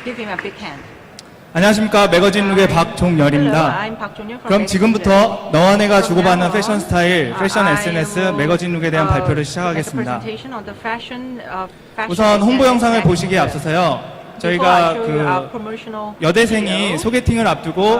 Give him a big hand. 안녕하십니까. 매거진 룩의 박종열입니다. 그럼 지금부터 너와 내가 주고받는 패션 스타일, 패션 SNS, 매거진 룩에 대한 발표를 시작하겠습니다. 우선 홍보 영상을 보시기에 앞서서요. 저희가 여대생이 소개팅을 앞두고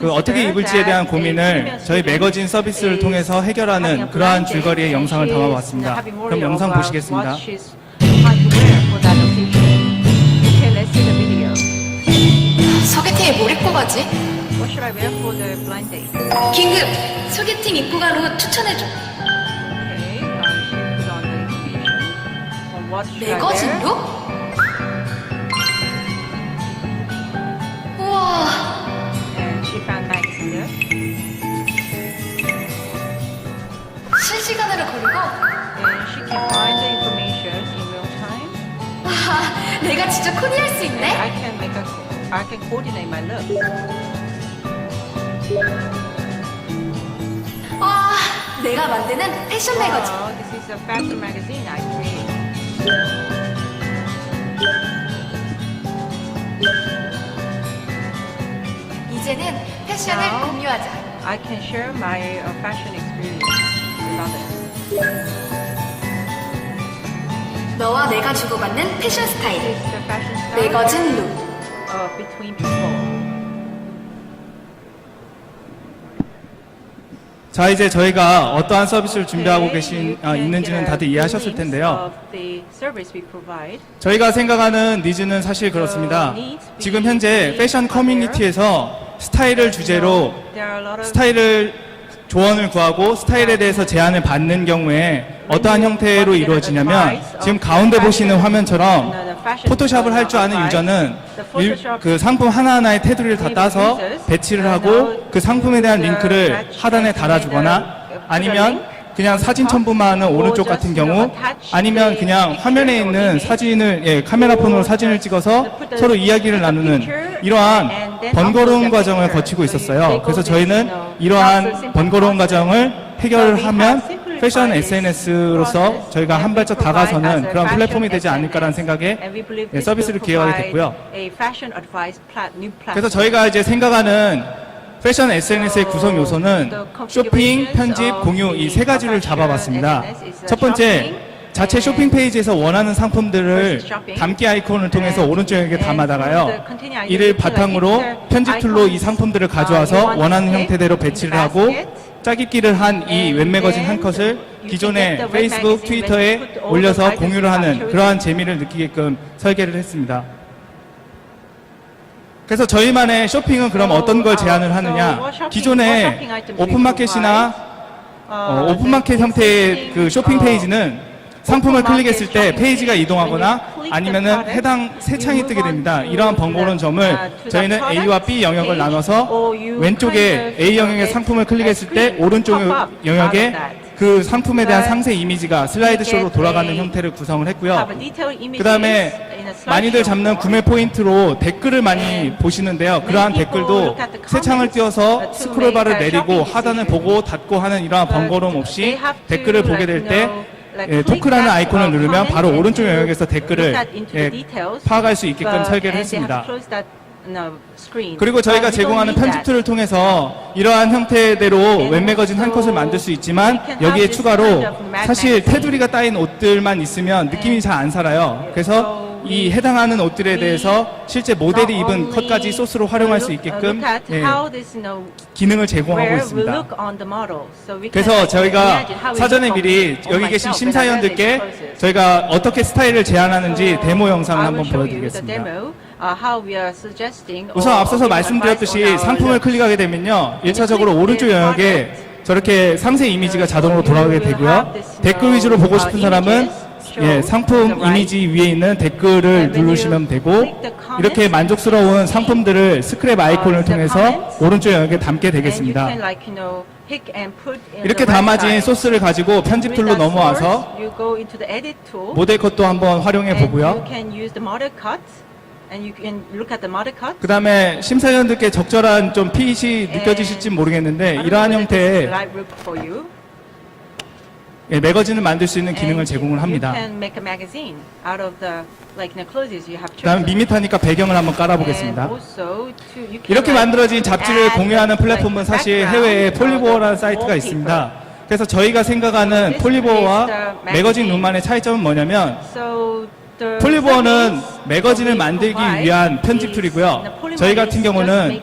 어떻게 입을지에 대한 고민을 저희 매거진 서비스를 통해서 해결하는 그러한 줄거리의 영상을 담아봤습니다. 그럼 영상 보시겠습니다. 소개팅에 뭘 입고 가지? What should I wear for the blind date? 긴급! 소개팅 입고 간 옷 추천해줘. Okay, she put on the information on what should I 매거진 wear. 룩? 우와, And she found magazine there. 실시간으로 고르고? And she can find the information in real time. 와, 내가 직접 코디할 수 있네? I can coordinate my look. 와, 내가 만드는 패션 매거진. This is a fashion magazine I create. 이제는 패션을 Now, 공유하자. I can share my fashion experience with others. 너와 내가 주고받는 패션 스타일. This is the fashion style 매거진 룩. between people. 자, 이제 저희가 어떠한 서비스를 준비하고 있는지는 다들 이해하셨을 텐데요. 저희가 생각하는 니즈는 사실 그렇습니다. 지금 현재 패션 커뮤니티에서 스타일을 주제로 스타일을 조언을 구하고 스타일에 대해서 제안을 받는 경우에 어떠한 형태로 이루어지냐면 지금 가운데 보시는 화면처럼 포토샵을 할 줄 아는 유저는 그 상품 하나하나의 테두리를 다 따서 배치를 하고 그 상품에 대한 링크를 하단에 달아주거나 아니면 그냥 사진 첨부만 하는 오른쪽 같은 경우 아니면 그냥 화면에 있는 사진을 카메라 폰으로 사진을 찍어서 서로 이야기를 나누는 이러한 번거로운 과정을 거치고 있었어요. 그래서 저희는 이러한 번거로운 과정을 해결하면 패션 SNS로서 저희가 한 발짝 다가서는 그런 플랫폼이 되지 않을까라는 생각에 서비스를 기획하게 됐고요. 그래서 저희가 이제 생각하는 패션 SNS의 구성 요소는 쇼핑, 편집, 공유 이 세 가지를 잡아봤습니다. 첫 번째, 자체 쇼핑 페이지에서 원하는 상품들을 담기 아이콘을 통해서 오른쪽에 담아다가요. 이를 바탕으로 편집 툴로 이 상품들을 가져와서 원하는 형태대로 배치를 하고 짜깁기를 한 이 웹매거진 한 컷을 기존의 페이스북, 트위터에 올려서 공유를 하는 그러한 재미를 느끼게끔 설계를 했습니다. 그래서 저희만의 쇼핑은 그럼 어떤 걸 제안을 하느냐? 기존의 오픈마켓이나 오픈마켓 형태의 그 쇼핑 페이지는 상품을 클릭했을 때 페이지가 이동하거나 아니면은 해당 새 창이 뜨게 됩니다. 이러한 번거로운 점을 저희는 A와 B 영역을 나눠서 왼쪽에 A 영역의 상품을 클릭했을 때 오른쪽 영역에 그 상품에 대한 상세 이미지가 슬라이드쇼로 돌아가는 형태를 구성을 했고요. 그 다음에 많이들 잡는 구매 포인트로 댓글을 많이 보시는데요. 그러한 댓글도 새 창을 띄워서 스크롤바를 내리고 하단을 보고 닫고 하는 이러한 번거로움 없이 댓글을 보게 될 때 토크라는 아이콘을 누르면 바로 오른쪽 영역에서 댓글을 파악할 수 있게끔 설계를 했습니다. 그리고 저희가 제공하는 편집 툴을 통해서 이러한 형태대로 웹매거진 한 컷을 만들 수 있지만 여기에 추가로 사실 테두리가 따인 옷들만 있으면 느낌이 잘 안 살아요. 그래서 이 해당하는 옷들에 대해서 실제 모델이 입은 컷까지 소스로 활용할 수 있게끔 기능을 제공하고 있습니다. 그래서 저희가 사전에 미리 여기 계신 심사위원들께 저희가 어떻게 스타일을 제안하는지 데모 영상을 한번 보여드리겠습니다. 우선 앞서서 말씀드렸듯이 상품을 클릭하게 되면요 1차적으로 오른쪽 영역에 저렇게 상세 이미지가 자동으로 돌아가게 되고요. 댓글 위주로 보고 싶은 사람은 상품 이미지 위에 있는 댓글을 누르시면 되고 이렇게 만족스러운 상품들을 스크랩 아이콘을 통해서 오른쪽 영역에 담게 되겠습니다. 이렇게 담아진 소스를 가지고 편집 툴로 넘어와서 모델 컷도 한번 활용해 보고요. 그 다음에 심사위원들께 적절한 좀 핏이 느껴지실지 모르겠는데 이러한 형태의 예, 매거진을 만들 수 있는 기능을 제공을 합니다. You can make a magazine out of the clothes you have 그다음 chosen. 밋밋하니까 배경을 한번 깔아보겠습니다. And also you can 이렇게 만들어진 잡지를 add 공유하는 플랫폼은 사실 해외에 폴리보어라는 사이트가 있습니다. 그래서 저희가 생각하는 폴리보어와 매거진 룸만의 차이점은 뭐냐면 폴리보어는 매거진을 만들기 위한 편집 툴이고요. 저희 같은 경우는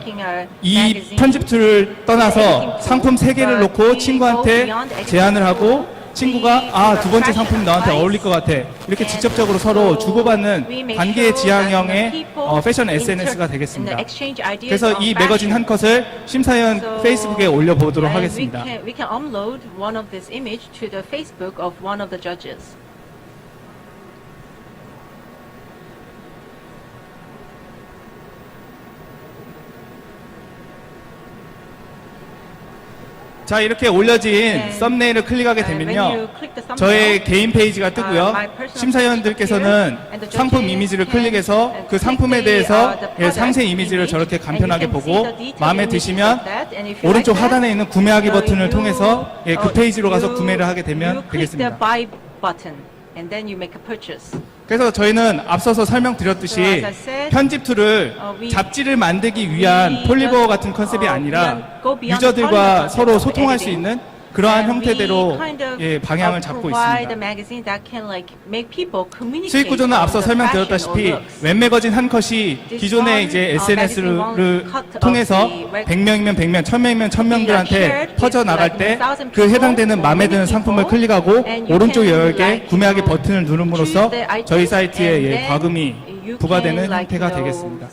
이 편집 툴을 떠나서 상품 3개를 놓고 친구한테 제안을 하고 친구가 두 번째 상품이 너한테 어울릴 것 같아. 이렇게 직접적으로 서로 주고받는 관계 지향형의 패션 SNS가 되겠습니다. 그래서 이 매거진 한 컷을 심사위원 페이스북에 올려보도록 하겠습니다. We can upload one of this image to the Facebook of one of the judges. 자, 이렇게 올려진 네. 썸네일을 클릭하게 되면요, 저의 개인 페이지가 뜨고요. 심사위원들께서는 상품 이미지를 클릭해서 그 상품에 대해서 상세 이미지를 저렇게 간편하게 보고 마음에 드시면 오른쪽 하단에 있는 구매하기 버튼을 통해서 그 페이지로 가서 구매를 하게 되면 되겠습니다. And then you make a purchase. 그래서 저희는 앞서서 설명드렸듯이 편집 툴을 잡지를 만들기 위한 폴리보어 같은 컨셉이 아니라 유저들과 서로 소통할 수 있는 그러한 형태대로 방향을 잡고 있습니다. 수익 구조는 앞서 설명드렸다시피 웹매거진 한 컷이 기존의 이제 SNS를 통해서 100명이면 100명, 1000명이면 1000명들한테 퍼져나갈 때 그 해당되는 마음에 드는 상품을 클릭하고 오른쪽 여역에 구매하기 버튼을 누름으로써 저희 사이트에 과금이 부과되는 형태가 되겠습니다.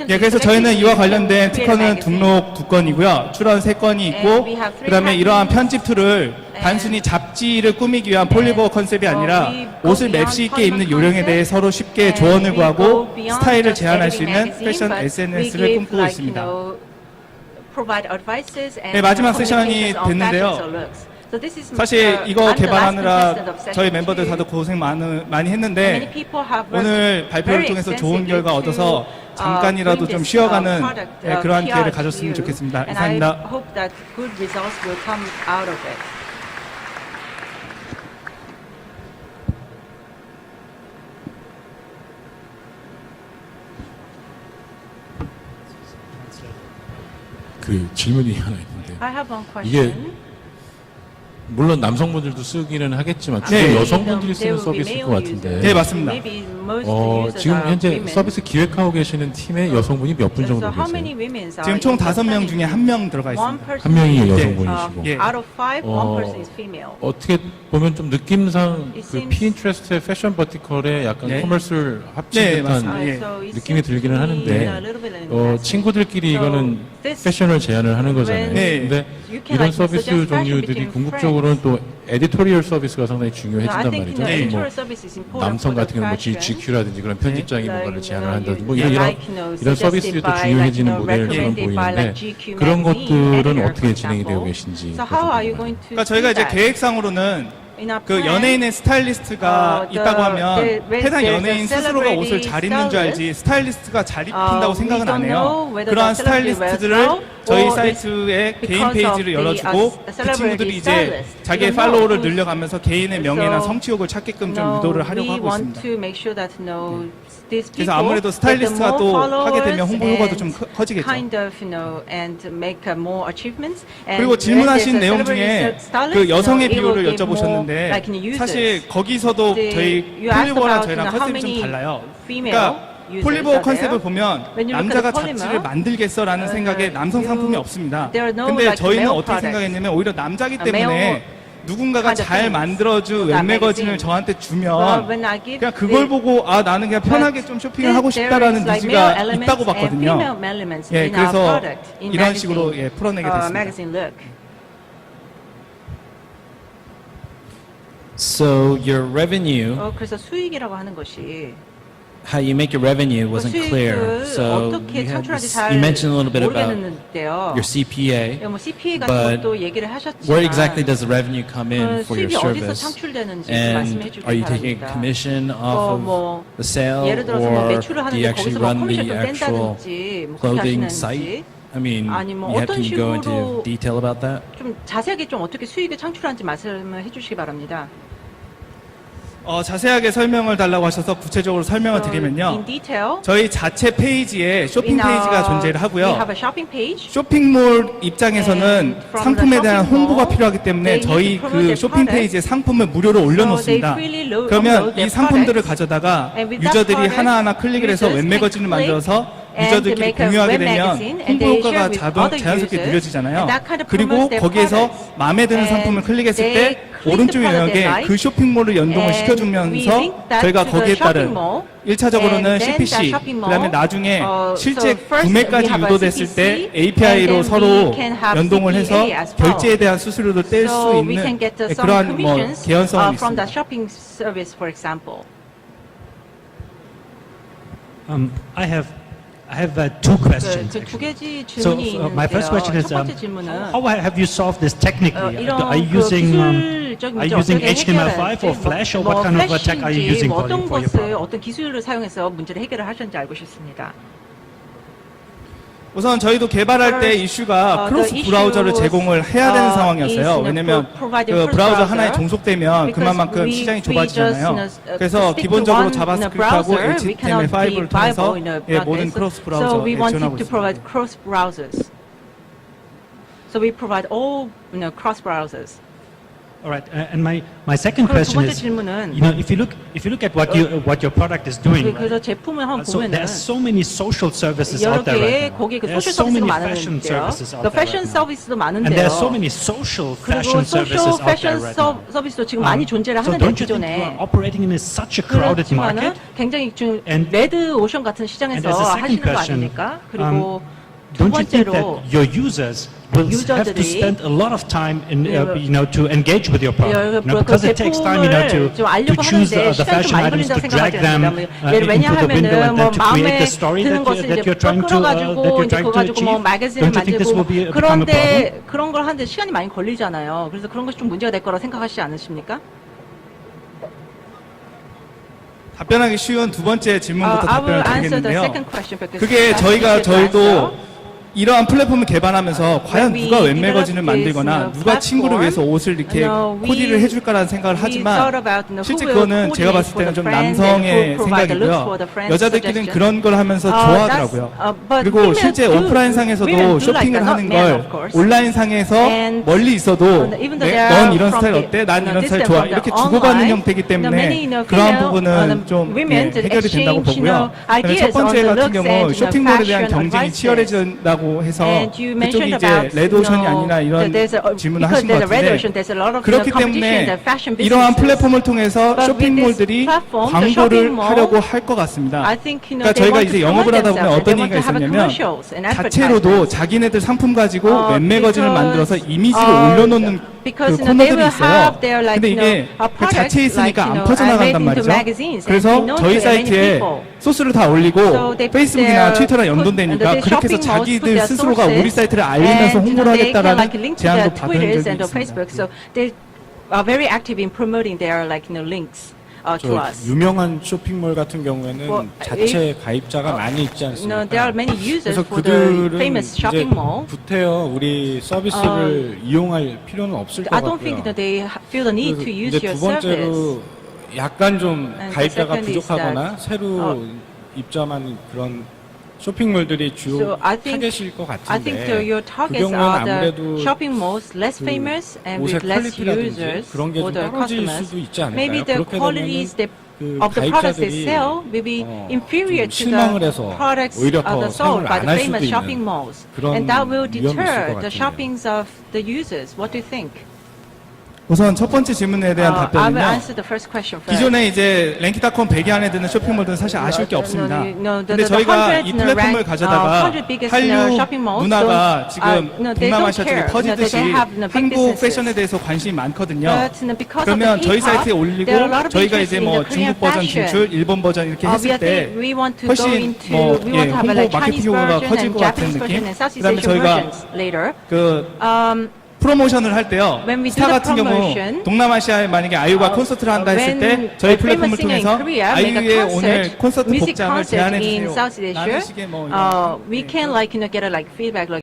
그래서 저희는 이와 관련된 특허는 등록 2건이고요. 출원 3건이 있고, 그 다음에 이러한 편집 툴을 단순히 잡지를 꾸미기 위한 폴리보어 컨셉이 아니라 옷을 맵시 있게 입는 요령에 대해 서로 쉽게 조언을 구하고 스타일을 제안할 수 있는 패션 SNS를 꿈꾸고 있습니다. 네, 마지막 세션이 됐는데요. 사실 이거 개발하느라 저희 멤버들 다들 고생 많이 했는데 오늘 발표를 통해서 좋은 결과 얻어서 잠깐이라도 좀 쉬어가는 그러한 기회를 가졌으면 좋겠습니다. 이상입니다. 그 질문이 하나 있는데 I have one 이게 question. 물론 남성분들도 쓰기는 하겠지만 주로 네. 여성분들이 쓰는 서비스일 것 같은데 네, 맞습니다. 지금 현재 서비스 기획하고 계시는 팀에 여성분이 몇 분 정도 계세요? 지금 총 5명 중에 1명 들어가 있습니다. 한 명이 네. 여성분이시고 예. Out of 5, one person is female. 어떻게 보면 좀 느낌상 It 그 seems- 피인트레스트의 패션 버티컬에 약간 네. 커머스를 합친 네, 듯한 맞습니다. 예. 느낌이 들기는 하는데 친구들끼리 So 이거는 this- 패션을 제안을 하는 거잖아요. 네. 근데 You can 이런 like 서비스 suggest fashion 종류들이 between 궁극적으로는 또 에디토리얼 서비스가 상당히 I 중요해진단 think 말이죠. 뭐 editorial service is important 남성 for the 같은 경우는 뭐 fashion. GQ라든지 그런 편집장이 Like, 뭔가를 제안을 you know, 한다든지 뭐 you 이런 like, you know, 이런 suggested 서비스들이 또 by, 중요해지는 like, you know, 모델처럼 recommended by, 보이는데 like, GQ 그런 magazine 것들은 editor, 어떻게 for 진행이 되고 example. 계신지 So how are you 궁금해요. going to 그러니까 저희가 do 이제 that? 계획상으로는 In our 그 plan, 연예인의 스타일리스트가 있다고 하면 해당 연예인 스스로가 옷을 잘 입는 줄 알지 스타일리스트가 잘 입힌다고 생각은 안 해요. 그러한 스타일리스트들을 저희 사이트의 개인 페이지를 열어주고 그 친구들이 이제 자기의 팔로워를 늘려가면서 개인의 명예나 성취욕을 찾게끔 좀 유도를 하려고 하고 있습니다. 그래서 아무래도 스타일리스트가 또 하게 되면 홍보 효과도 좀 커지겠죠. 그리고 질문하신 내용 중에 그 여성의 비율을 여쭤보셨는데 사실 거기서도 저희 폴리보어랑 저희랑 컨셉이 좀 달라요. 그러니까 폴리보어 컨셉을 보면 남자가 잡지를 만들겠어라는 생각에 남성 상품이 없습니다. 근데 저희는 어떻게 생각했냐면 오히려 남자기 때문에 누군가가 잘 만들어준 웹매거진을 저한테 주면 그냥 그걸 보고 나는 그냥 편하게 좀 쇼핑을 하고 싶다라는 니즈가 있다고 봤거든요. 예, 그래서 이런 식으로 풀어내게 됐습니다. So your revenue, 그래서 수익이라고 하는 것이 how you make your revenue wasn't clear. 수익을 So 어떻게 you, 창출하는지 잘 you mentioned a little bit about 모르겠는데요. your CPA. 뭐 CPA but 같은 것도 얘기를 하셨지만 Where exactly does the revenue come in for your 수입이 어디서 service? 창출되는지 좀 And 말씀해 주기 are you taking 바랍니다. commission off of 뭐 the sale, 예를 들어서 뭐 or 매출을 do you 하는데 actually 거기서 뭐 run the 커미션을 actual 뗀다든지 뭐 그렇게 clothing 하시는지 site? I mean, 아니 뭐 you 어떤 can go into 식으로 detail about that? 좀 자세하게 좀 어떻게 수익을 창출하는지 말씀을 해주시기 바랍니다. 자세하게 설명을 달라고 하셔서 구체적으로 설명을 So, 드리면요. in detail, 저희 자체 페이지에 쇼핑 in our- 페이지가 존재를 We 하고요. have a shopping page. 쇼핑몰 입장에서는 And from 상품에 the 대한 shopping 홍보가 mall, 필요하기 때문에 they need 저희 to promote 그 their 쇼핑 product. 페이지에 상품을 무료로 올려놓습니다. So they freely upload 그러면 their 이 상품들을 products. 가져다가 And with that 유저들이 product, 하나하나 클릭을 해서 users 웹매거진을 can click 만들어서 and 유저들끼리 make a 공유하게 web 되면 magazine, and 홍보 they 효과가 share with other 자연스럽게 users, 느려지잖아요. and that kind of 그리고 promotes their 거기에서 products. 마음에 드는 And 상품을 클릭했을 they 때 click 오른쪽 the product 영역에 they like, 그 쇼핑몰을 연동을 and we 시켜주면서 link that 저희가 to the 거기에 따른 shopping mall, 1차적으로는 and then CPC, that shopping mall, 그 다음에 나중에 실제 so first 구매까지 we have a 유도됐을 CPC, 때 and API로 then 서로 we can have 연동을 해서 CPA as well. 결제에 대한 수수료도 뗄 수 So we 있는 can get some 그러한 뭐 commissions 개연성이 from 있습니다. the shopping service, for example. I have two questions. 두 가지 So 질문이 있는데요. my first question is, 첫 번째 질문은 how have you solved this technically? 이런 Are you 그 using 기술적인 are 문제 you using 어떻게 HTML5 or Flash or what kind of tech are you using 뭐 for 어떤 your 것을 product? 어떤 기술을 사용해서 문제를 해결을 하셨는지 알고 싶습니다. 우선 저희도 개발할 때 이슈가 크로스 the 브라우저를 issue, 제공을 해야 되는 is, 상황이었어요. 왜냐면 providing 그 cross 브라우저 browser, 하나에 종속되면 because 그만큼 we 시장이 just, 좁아지잖아요. 그래서 stick to 기본적으로 one 자바스크립트하고 browser, we cannot be HTML5를 통해서 viable in a 모든 browser. 크로스 So 브라우저에 we 지원하고 wanted to provide 있습니다. cross browsers. So we provide all cross browsers. All right. And my second 그럼 두 question 번째 is, 질문은 if you look at what your product is doing, 그래서 제품을 한번 so 보면은 there's so many social services 여러 out there right 개의 now. 거기에 그 There's 소셜 so 서비스가 many fashion 많은데요. services out 그 there 패션 right now. 서비스도 And 많은데요. there are so many social 그리고 fashion 소셜 services out there 패션 right now. 서비스도 지금 많이 존재를 So 하는데 don't you think you 기존에 are operating in such a crowded 그렇지만은 market? 굉장히 좀 And- 레드 오션 같은 And 시장에서 there's a 하시는 second 거 question. 아닙니까? 그리고 두 Don't you think 번째로 that your users will have to 유저들이 spend a lot of time in, 예, to engage with your product? 그 Because it takes time, 제품을 좀 to 알려고 choose 하는데 the 시간이 좀 fashion 많이 items, 걸린다고 to drag them 생각하는데 예를 into the window, 왜냐하면은 and 뭐 then to create 마음에 the story 드는 것을 that 이제 you're trying to 끌어가지고 이제 그거 가지고 뭐 마가진을 Don't you think this will 만들고 become a problem? 그런데 그런 걸 하는데 시간이 많이 걸리잖아요. 그래서 그런 것이 좀 문제가 될 거라 생각하시지 않으십니까? 답변하기 쉬운 두 번째 질문부터 I will 답변을 answer the 드리겠는데요. second question because 그게 that's 저희가 easier to answer. 저희도 이러한 플랫폼을 개발하면서 과연 we 누가 developed 웹매거진을 만들거나 this, 누가 친구를 platform, 위해서 옷을 이렇게 we 코디를 해줄까라는 생각을 thought 하지만 about, 실제 who will 그거는 제가 봤을 때는 좀 coordinate for the friends and 남성의 who provide the looks 생각이고요. for the friends' 여자들끼리는 suggestion. 그런 걸 하면서 좋아하더라고요. but 그리고 women 실제 do- 오프라인상에서도 women do like 쇼핑을 that, 하는 not men, 걸 of course. 온라인상에서 And 멀리 있어도 even though 네, they are 넌 이런 from 스타일 the, 어때? 난 이런 스타일 distant 좋아. from the 이렇게 주고받는 online, 형태이기 때문에 many, 그러한 female, 부분은 좀 women to 해결이 된다고 exchange, 보고요. 그다음에 첫 ideas on 번째 the 같은 looks 경우 and 쇼핑몰에 대한 fashion 경쟁이 advices. 치열해진다고 해서 And you 그쪽이 mentioned 이제 about, 레드오션이 아니라 이런 there's a, 질문을 because 하신 것 there's a red 같은데 ocean, there's a lot of 그렇기 competition in 때문에 the fashion 이러한 businesses. 플랫폼을 통해서 But with this 쇼핑몰들이 platform, the 광고를 shopping mall, 하려고 할 것 같습니다. I think, 그러니까 they 저희가 want 이제 to 영업을 promote 하다 보면 themselves. 어떤 They want 얘기가 to have 있었냐면 commercials and 자체로도 advertisements. 자기네들 상품 가지고 웹매거진을 because, 만들어서 이미지를 올려놓는 because, 그 they 코너들이 will 있어요. have their, like, 근데 이게 그 products, 자체에 있으니까 like, 안 퍼져나간단 made into 말이죠. magazines and 그래서 be known 저희 to many 사이트에 people. 소스를 다 올리고 So they put 페이스북이나 their- 트위터랑 put- 연동되니까 the 그렇게 해서 shopping malls put 자기들 their 스스로가 sources 우리 사이트를 알리면서 and, 홍보를 they can, 하겠다라는 like, link to 제안도 their 받은 Twitters 적이 and their 있습니다. Facebook. So they are very active in promoting their links to 저 us. 유명한 쇼핑몰 같은 경우에는 Well, 자체 가입자가 많이 있지 않습니까? There are many users 그래서 for the 그들은 famous 이제 shopping mall. 구태여 우리 서비스를 이용할 필요는 없을 것 I don't think 같고요. that they feel the need to use 이제 your 두 번째로 service. 약간 좀 And the 가입자가 second is 부족하거나 새로 입점한 그런 쇼핑몰들이 주요 So I think 타겟일 것 I think 같은데 your 그 targets 경우에는 are the 아무래도 shopping malls less 그 famous and 옷의 with less 퀄리티라든지 users 그런 게 or 좀 the 떨어질 customers. 수도 있지 않을까요? Maybe the 그렇게 qualities 되면은 그 of the products they 가입자들이 sell may be inferior 좀 to 실망을 the 해서 products 오히려 더 sold 사용을 by 안 the 할 famous 수도 shopping 있는 malls, 그런 and that will 위험이 있을 것 deter the 같은데요. shoppings of the users. What do you think? 우선 첫 번째 질문에 대한 I will 답변은요. answer the first question first. 기존에 이제 랭키닷컴 100위 안에 드는 쇼핑몰들은 사실 아쉬울 게 없습니다. 근데 the 저희가 100 이 플랫폼을 가져다가 100 biggest 한류 shopping malls 문화가 don't- 지금 they don't 동남아시아 쪽에 care. 퍼지듯이 They have big 한국 businesses. 패션에 대해서 관심이 많거든요. But because of 그러면 the 저희 K-pop, 사이트에 올리고 there are a lot of 저희가 interest 이제 in 뭐 the Korean 중국 버전 fashion. 진출, 일본 버전 이렇게 했을 때 we want to go 훨씬 into, 뭐 we want to have 홍보 like 마케팅 Chinese 효과가 version 커질 and 것 같은 Japanese version 느낌. and Southeast 그다음에 Asian 저희가 versions later. 그 Um, 프로모션을 할 때요. When we do 스타 the 같은 경우 promotion, 동남아시아에 만약에 아이유가 콘서트를 한다 했을 when 때 저희 a famous 플랫폼을 singer in 통해서 Korea make a 아이유의 concert, 오늘 콘서트 music 복장을 concert 제안해 in 주세요. Southeast 라는 Asia, 식의 뭐 이런 we can like get a like feedback like